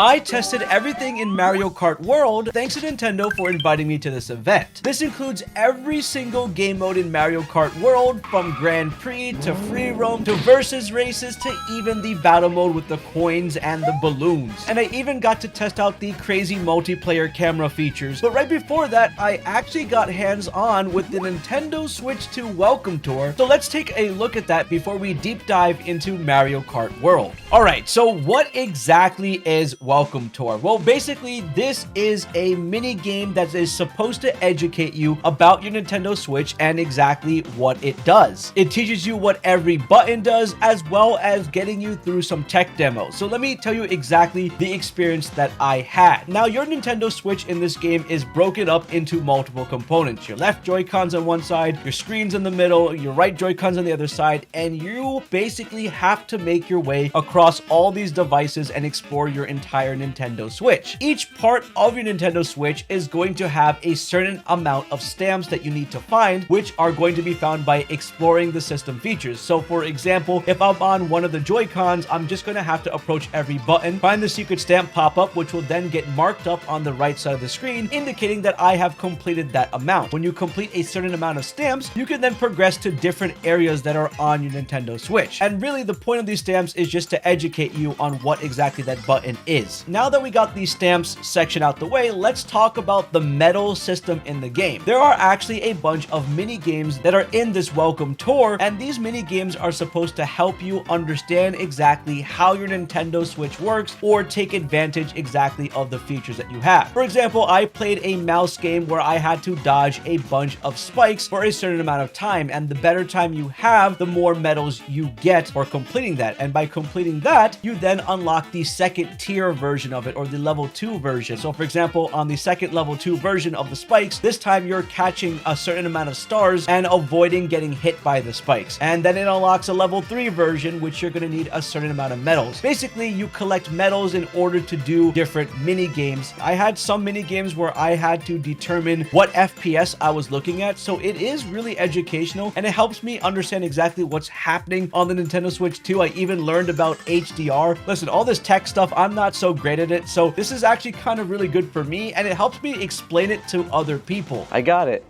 I tested everything in Mario Kart World, thanks to Nintendo for inviting me to this event. This includes every single game mode in Mario Kart World, from Grand Prix to free roam to versus races to even the battle mode with the coins and the balloons. And I even got to test out the crazy multiplayer camera features. But right before that, I actually got hands-on with the Nintendo Switch 2 Welcome Tour. So let's take a look at that before we deep dive into Mario Kart World. Alright, so what exactly is Welcome Tour? Well, basically, this is a mini game that is supposed to educate you about your Nintendo Switch and exactly what it does. It teaches you what every button does, as well as getting you through some tech demos. So let me tell you exactly the experience that I had. Now, your Nintendo Switch in this game is broken up into multiple components. Your left Joy-Cons on one side, your screens in the middle, your right Joy-Cons on the other side, and you basically have to make your way across all these devices and explore your entire Nintendo Switch. Each part of your Nintendo Switch is going to have a certain amount of stamps that you need to find, which are going to be found by exploring the system features. So for example, if I'm on one of the Joy-Cons, I'm just going to have to approach every button, find the secret stamp pop up, which will then get marked up on the right side of the screen, indicating that I have completed that amount. When you complete a certain amount of stamps, you can then progress to different areas that are on your Nintendo Switch. And really, the point of these stamps is just to educate you on what exactly that button is. Now that we got the stamps section out the way, let's talk about the medal system in the game. There are actually a bunch of mini games that are in this Welcome Tour, and these mini games are supposed to help you understand exactly how your Nintendo Switch works or take advantage exactly of the features that you have. For example, I played a mouse game where I had to dodge a bunch of spikes for a certain amount of time, and the better time you have, the more medals you get for completing that. And by completing that, you then unlock the second tier version of it, or the level 2 version. So for example, on the second level 2 version of the spikes, this time you're catching a certain amount of stars and avoiding getting hit by the spikes. And then it unlocks a level 3 version, which you're going to need a certain amount of medals. Basically, you collect medals in order to do different mini games. I had some mini games where I had to determine what FPS I was looking at, so it is really educational and it helps me understand exactly what's happening on the Nintendo Switch 2. I even learned about HDR. Listen, all this tech stuff, I'm not so great at it, so this is actually kind of really good for me, and it helps me explain it to other people. I got it.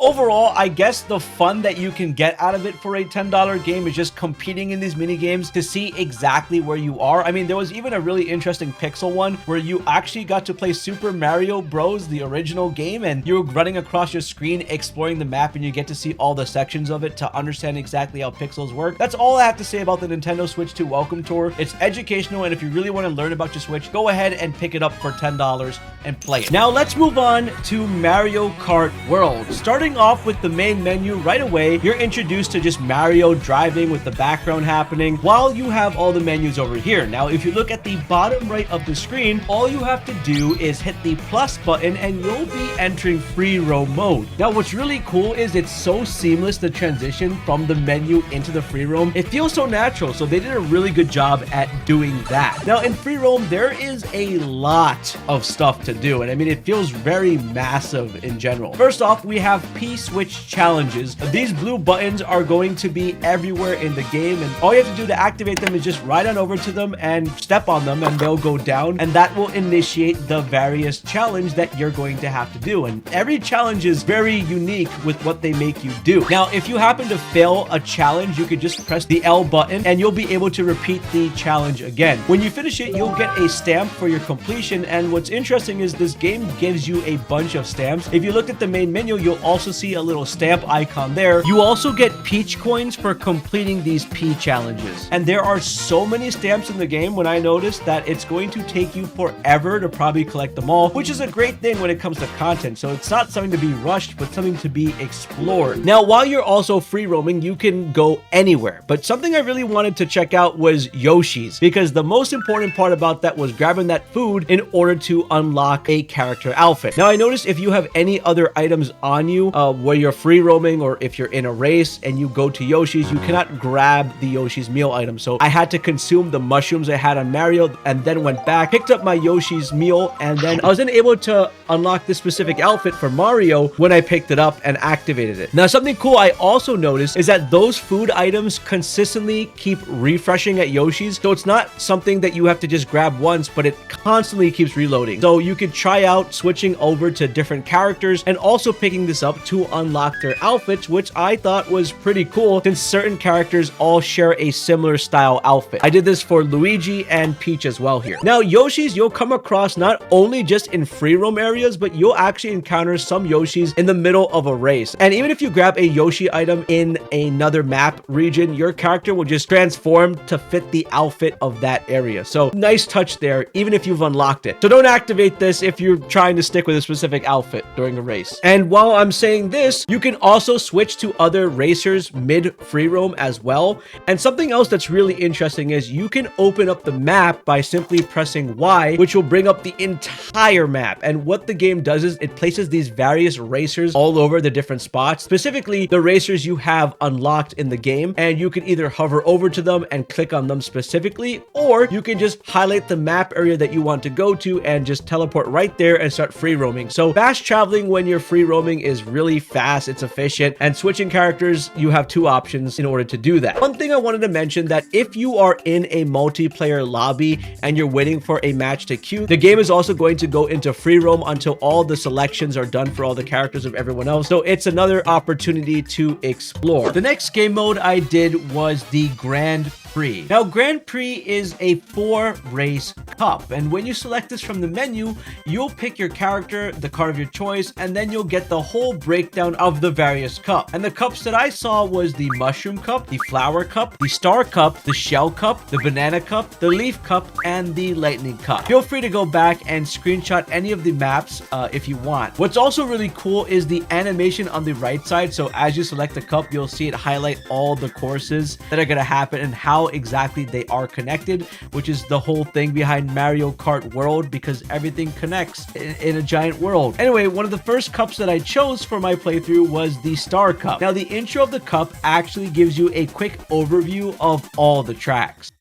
Overall, I guess the fun that you can get out of it for a $10 game is just competing in these mini games to see exactly where you are. I mean, there was even a really interesting pixel one where you actually got to play Super Mario Bros, the original game, and you're running across your screen exploring the map, and you get to see all the sections of it to understand exactly how pixels work. That's all I have to say about the Nintendo Switch 2 Welcome Tour. It's educational, and if you really want to learn about your Switch, go ahead and pick it up for $10 and play it. Now let's move on to Mario Kart World. Starting off with the main menu right away, you're introduced to just Mario driving with the background happening while you have all the menus over here. Now, if you look at the bottom right of the screen, all you have to do is hit the plus button and you'll be entering free roam mode. Now, what's really cool is it's so seamless, the transition from the menu into the free roam. It feels so natural, so they did a really good job at doing that. Now, in free roam, there is a lot of stuff to do, and I mean, it feels very massive in general. First off, we have P-Switch challenges. These blue buttons are going to be everywhere in the game, and all you have to do to activate them is just ride on over to them and step on them, and they'll go down, and that will initiate the various challenge that you're going to have to do. And every challenge is very unique with what they make you do. Now, if you happen to fail a challenge, you could just press the L button and you'll be able to repeat the challenge again. When you finish it, you'll get a stamp for your completion, and what's interesting is this game gives you a bunch of stamps. If you look at the main menu, you'll also see a little stamp icon there. You also get Peach coins for completing these P challenges. And there are so many stamps in the game, when I noticed that it's going to take you forever to probably collect them all, which is a great thing when it comes to content. So it's not something to be rushed, but something to be explored. Now, while you're also free roaming, you can go anywhere. But something I really wanted to check out was Yoshi's, because the most important part about that was grabbing that food in order to unlock a character outfit. Now, I noticed if you have any other items on you, where you're free roaming or if you're in a race and you go to Yoshi's, you cannot grab the Yoshi's meal item. So I had to consume the mushrooms I had on Mario and then went back, picked up my Yoshi's meal, and then I was then able to unlock this specific outfit for Mario when I picked it up and activated it. Now, something cool I also noticed is that those food items consistently keep refreshing at Yoshi's. So it's not something that you have to just grab once, but it constantly keeps reloading. So you could try out switching over to different characters and also picking this up to unlock their outfits, which I thought was pretty cool since certain characters all share a similar style outfit. I did this for Luigi and Peach as well here. Now, Yoshi's you'll come across not only just in free roam areas, but you'll actually encounter some Yoshis in the middle of a race. And even if you grab a Yoshi item in another map region, your character will just transform to fit the outfit of that area. So nice touch there, even if you've unlocked it. So don't activate this if you're trying to stick with a specific outfit during a race. And while I'm saying this, you can also switch to other racers mid free roam as well. And something else that's really interesting is you can open up the map by simply pressing Y, which will bring up the entire map. And what the game does is it places these various racers all over the different spots, specifically the racers you have unlocked in the game. And you can either hover over to them and click on them specifically, or you can just highlight the map area that you want to go to and just teleport right there and start free roaming. So fast traveling when you're free roaming is really fast, it's efficient, and switching characters, you have two options in order to do that. One thing I wanted to mention, that if you are in a multiplayer lobby and you're waiting for a match to queue, the game is also going to go into free roam until all the selections are done for all the characters of everyone else. So it's another opportunity to explore. The next game mode I did was the Grand Prix. Now, Grand Prix is a 4-race cup, and when you select this from the menu, you'll pick your character, the card of your choice, and then you'll get the whole breakdown of the various cups. And the cups that I saw was the Mushroom Cup, the Flower Cup, the Star Cup, the Shell Cup, the Banana Cup, the Leaf Cup, and the Lightning Cup. Feel free to go back and screenshot any of the maps if you want. What's also really cool is the animation on the right side. So as you select the cup, you'll see it highlight all the courses that are going to happen and how exactly they are connected, which is the whole thing behind Mario Kart World, because everything connects in a giant world. Anyway, one of the first cups that I chose for my playthrough was the Star Cup. Now, the intro of the cup actually gives you a quick overview of all the tracks.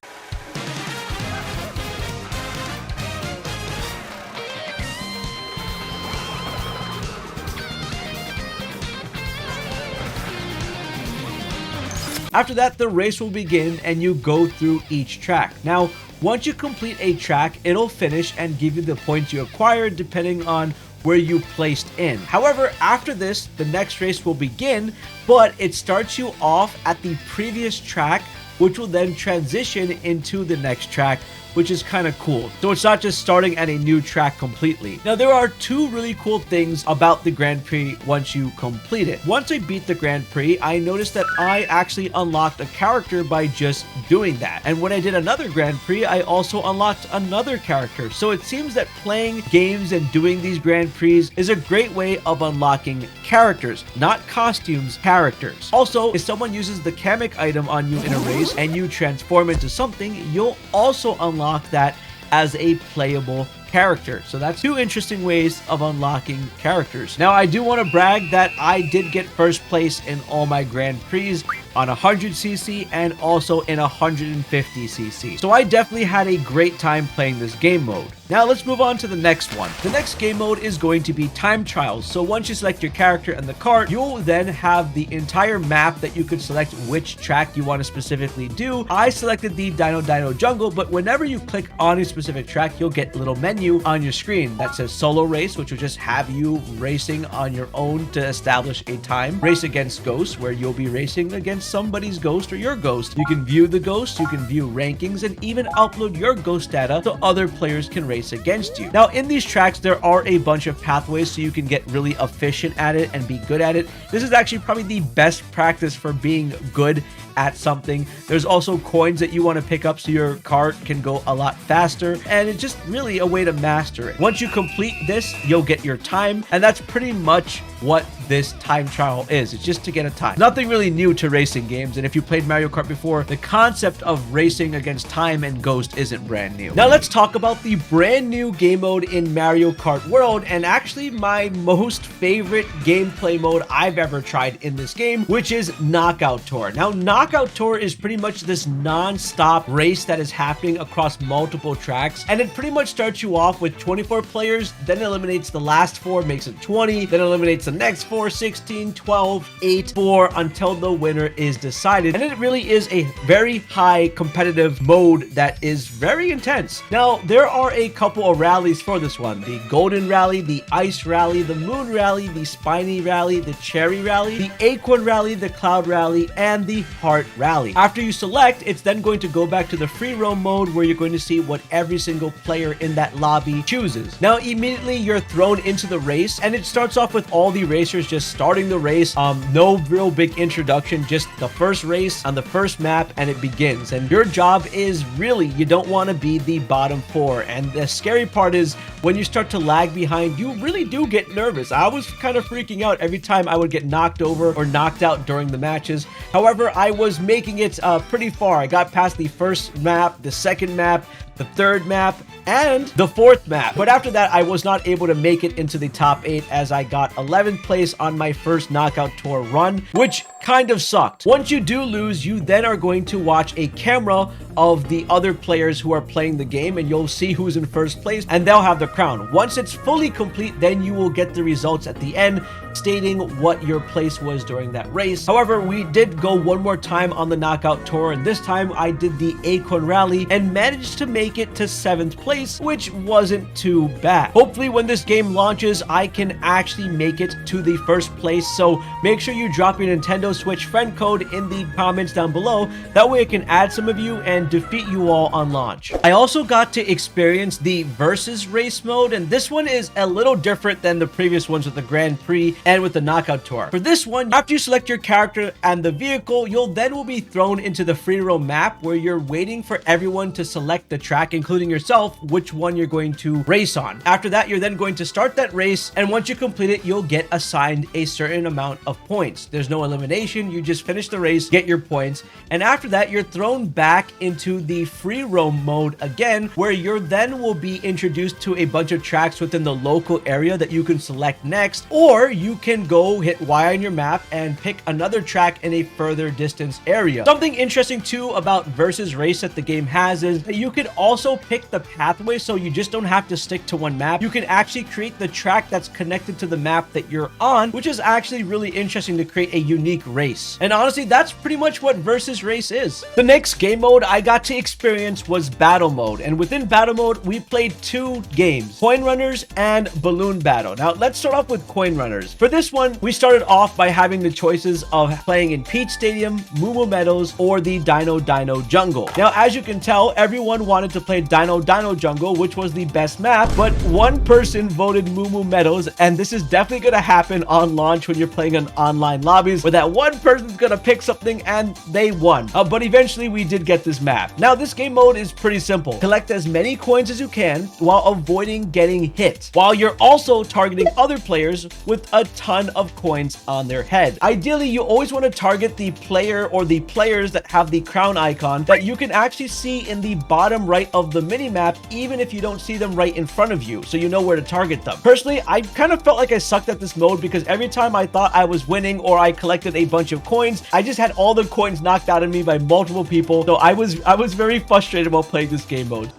After that, the race will begin and you go through each track. Now, once you complete a track, it'll finish and give you the points you acquired depending on where you placed in. However, after this, the next race will begin, but it starts you off at the previous track, which will then transition into the next track, which is kind of cool. So it's not just starting at a new track completely. Now, there are two really cool things about the Grand Prix once you complete it. Once I beat the Grand Prix, I noticed that I actually unlocked a character by just doing that. And when I did another Grand Prix, I also unlocked another character. So it seems that playing games and doing these Grand Prix is a great way of unlocking characters, not costumes, characters. Also, if someone uses the Kamek item on you in a race and you transform into something, you'll also unlock that as a playable character. So that's two interesting ways of unlocking characters. Now, I do want to brag that I did get first place in all my Grand Prix on 100cc and also in 150cc. So I definitely had a great time playing this game mode. Now let's move on to the next one. The next game mode is going to be time trials. So once you select your character and the cart, you'll then have the entire map that you could select which track you want to specifically do. I selected the Dino Jungle, but whenever you click on a specific track, you'll get a little menu on your screen that says solo race, which will just have you racing on your own to establish a time. Race against ghosts, where you'll be racing against somebody's ghost or your ghost. You can view the ghost, you can view rankings, and even upload your ghost data so other players can race against you. Now, in these tracks, there are a bunch of pathways so you can get really efficient at it and be good at it. This is actually probably the best practice for being good at something. There's also coins that you want to pick up so your cart can go a lot faster, and it's just really a way to master it. Once you complete this, you'll get your time, and that's pretty much what this time trial is. It's just to get a time. Nothing really new to racing games, and if you played Mario Kart before, the concept of racing against time and Ghost isn't brand new. Now let's talk about the brand new game mode in Mario Kart World, and actually my most favorite gameplay mode I've ever tried in this game, which is Knockout Tour. Now, Knockout Tour is pretty much this non-stop race that is happening across multiple tracks, and it pretty much starts you off with 24 players, then eliminates the last 4, makes it 20, then eliminates the next 4, 16, 12, 8, 4, until the winner is decided. And it really is a very high competitive mode that is very intense. Now, there are a couple of rallies for this one: the Golden Rally, the Ice Rally, the Moon Rally, the Spiny Rally, the Cherry Rally, the Acorn Rally, the Cloud Rally, and the Heart Rally. After you select, it's then going to go back to the free roam mode, where you're going to see what every single player in that lobby chooses. Now, immediately you're thrown into the race, and it starts off with all the racers just starting the race. No real big introduction, just the first race on the first map, and it begins. And your job is really, you don't want to be the bottom 4. And the scary part is when you start to lag behind, you really do get nervous. I was kind of freaking out every time I would get knocked over or knocked out during the matches. However, I was making it pretty far. I got past the first map, the second map, the third map, and the fourth map. But after that, I was not able to make it into the top 8, as I got 11th place on my first Knockout Tour run, which kind of sucked. Once you do lose, you then are going to watch a camera of the other players who are playing the game, and you'll see who's in first place, and they'll have the crown. Once it's fully complete, then you will get the results at the end, stating what your place was during that race. However, we did go one more time on the Knockout Tour, and this time I did the Acorn Rally and managed to make it to 7th place, which wasn't too bad. Hopefully when this game launches, I can actually make it to the first place, so make sure you drop your Nintendo Switch friend code in the comments down below. That way I can add some of you and defeat you all on launch. I also got to experience the versus race mode, and this one is a little different than the previous ones with the Grand Prix and with the Knockout Tour. For this one, after you select your character and the vehicle, you'll then will be thrown into the free roam map, where you're waiting for everyone to select the track, including yourself, which one you're going to race on. After that, you're then going to start that race, and once you complete it, you'll get assigned a certain amount of points. There's no elimination, you just finish the race, get your points, and after that, you're thrown back into the free roam mode again, where you're then will be introduced to a bunch of tracks within the local area that you can select next, or you can go hit Y on your map and pick another track in a further distance area. Something interesting too about versus race that the game has is that you can also pick the pathway, so you just don't have to stick to one map. You can actually create the track that's connected to the map that you're on, which is actually really interesting to create a unique race. And honestly, that's pretty much what versus race is. The next game mode I got to experience was battle mode, and within battle mode we played 2 games: Coin Runners and Balloon Battle. Now let's start off with Coin Runners. For this one, we started off by having the choices of playing in Peach Stadium, Moo Moo Meadows, or the Dino Jungle. Now, as you can tell, everyone wanted to play Dino Jungle, which was the best map, but one person voted Moo Moo Meadows, and this is definitely going to happen on launch when you're playing in online lobbies, where that one person's going to pick something and they won. But eventually we did get this map. Now, this game mode is pretty simple. Collect as many coins as you can while avoiding getting hit, while you're also targeting other players with a ton of coins on their head. Ideally, you always want to target the player or the players that have the crown icon that you can actually see in the bottom right of the mini-map, even if you don't see them right in front of you, so you know where to target them. Personally, I kind of felt like I sucked at this mode, because every time I thought I was winning or I collected a bunch of coins, I just had all the coins knocked out of me by multiple people. So I was very frustrated while playing this game mode.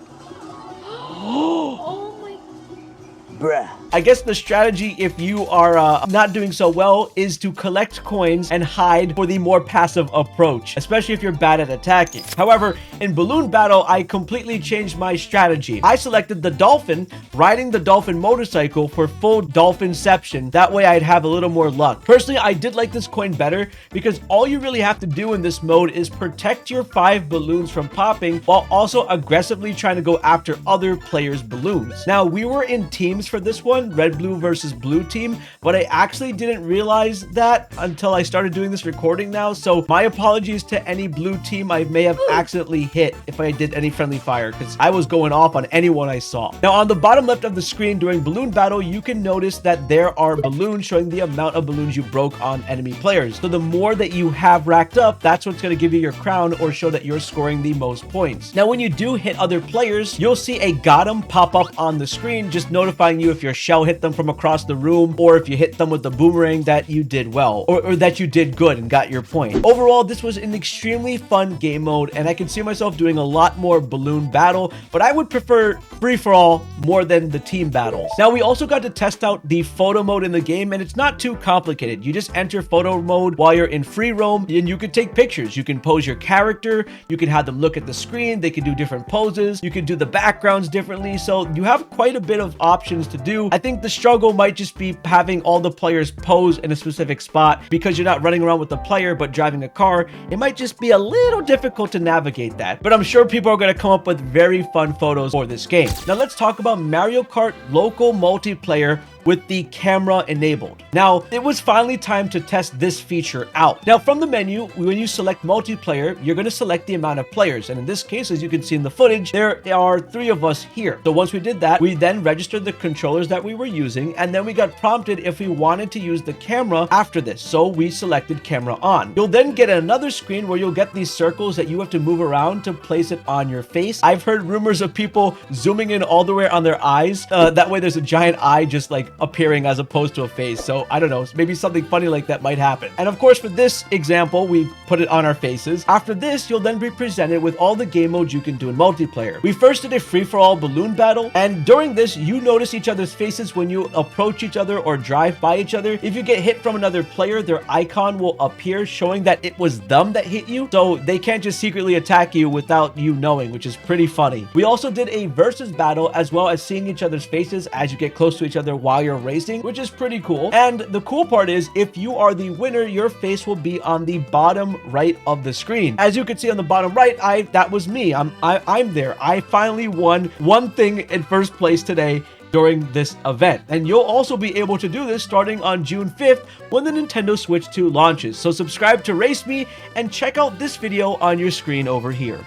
Oh my... Bruh. I guess the strategy, if you are not doing so well, is to collect coins and hide for the more passive approach, especially if you're bad at attacking. However, in Balloon Battle, I completely changed my strategy. I selected the Dolphin, riding the Dolphin motorcycle for full Dolphinception. That way I'd have a little more luck. Personally, I did like this coin better, because all you really have to do in this mode is protect your 5 balloons from popping, while also aggressively trying to go after other players' balloons. Now, we were in teams for this one, red, blue versus blue team, but I actually didn't realize that until I started doing this recording now. So my apologies to any blue team I may have accidentally hit if I did any friendly fire, because I was going off on anyone I saw. Now on the bottom left of the screen during balloon battle, you can notice that there are balloons showing the amount of balloons you broke on enemy players. So the more that you have racked up, that's what's going to give you your crown or show that you're scoring the most points. Now when you do hit other players, you'll see a got 'em pop up on the screen, just notifying you if your shell hit them from across the room, or if you hit them with the boomerang that you did well, or that you did good and got your point. Overall, this was an extremely fun game mode, and I can see myself doing a lot more balloon battle, but I would prefer free-for-all more than the team battles. Now we also got to test out the photo mode in the game, and it's not too complicated. You just enter photo mode while you're in free roam, and you can take pictures. You can pose your character, you can have them look at the screen, they can do different poses, you can do the backgrounds differently, so you have quite a bit of options to do. I think the struggle might just be having all the players pose in a specific spot, because you're not running around with the player but driving a car. It might just be a little difficult to navigate that, but I'm sure people are going to come up with very fun photos for this game. Now let's talk about Mario Kart local multiplayer with the camera enabled. Now, it was finally time to test this feature out. Now, from the menu, when you select multiplayer, you're going to select the amount of players. And in this case, as you can see in the footage, there are 3 of us here. So once we did that, we then registered the controllers that we were using, and then we got prompted if we wanted to use the camera after this. So we selected camera on. You'll then get another screen where you'll get these circles that you have to move around to place it on your face. I've heard rumors of people zooming in all the way on their eyes. That way there's a giant eye just like appearing as opposed to a face. So I don't know, maybe something funny like that might happen. And of course, for this example, we put it on our faces. After this, you'll then be presented with all the game modes you can do in multiplayer. We first did a free-for-all balloon battle, and during this, you notice each other's faces when you approach each other or drive by each other. If you get hit from another player, their icon will appear showing that it was them that hit you, so they can't just secretly attack you without you knowing, which is pretty funny. We also did a versus battle, as well as seeing each other's faces as you get close to each other while you're racing, which is pretty cool. And the cool part is, if you are the winner, your face will be on the bottom right of the screen. As you can see on the bottom right, that was me. I'm there. I finally won one thing in first place today during this event. And you'll also be able to do this starting on June 5th when the Nintendo Switch 2 launches. So subscribe to Race Me and check out this video on your screen over here.